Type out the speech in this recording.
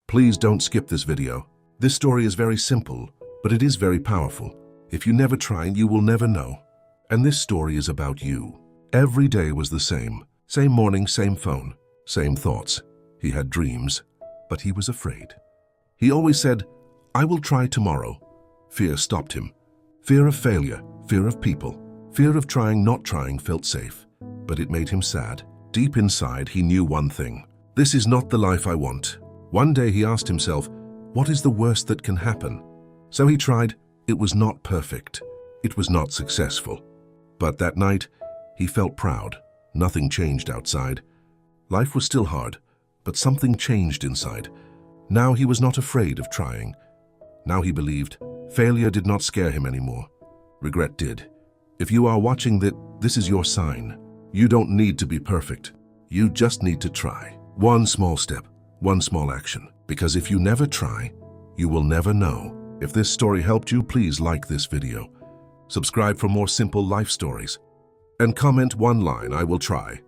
Please don't skip this video. This story is very simple, but it is very powerful. If you never try, you will never know. And this story is about you. Every day was the same. Same morning, same phone, same thoughts. He had dreams, but he was afraid. He always said, "I will try tomorrow." Fear stopped him. Fear of failure, fear of people, fear of trying not trying felt safe, but it made him sad. Deep inside, he knew one thing. This is not the life I want. One day he asked himself, what is the worst that can happen? So he tried. It was not perfect. It was not successful. But that night, he felt proud. Nothing changed outside. Life was still hard, but something changed inside. Now he was not afraid of trying. Now he believed. Failure did not scare him anymore. Regret did. If you are watching that, this is your sign. You don't need to be perfect. You just need to try. One small step, one small action. Because if you never try, you will never know. If this story helped you, please like this video. Subscribe for more simple life stories. And comment one line, "I will try."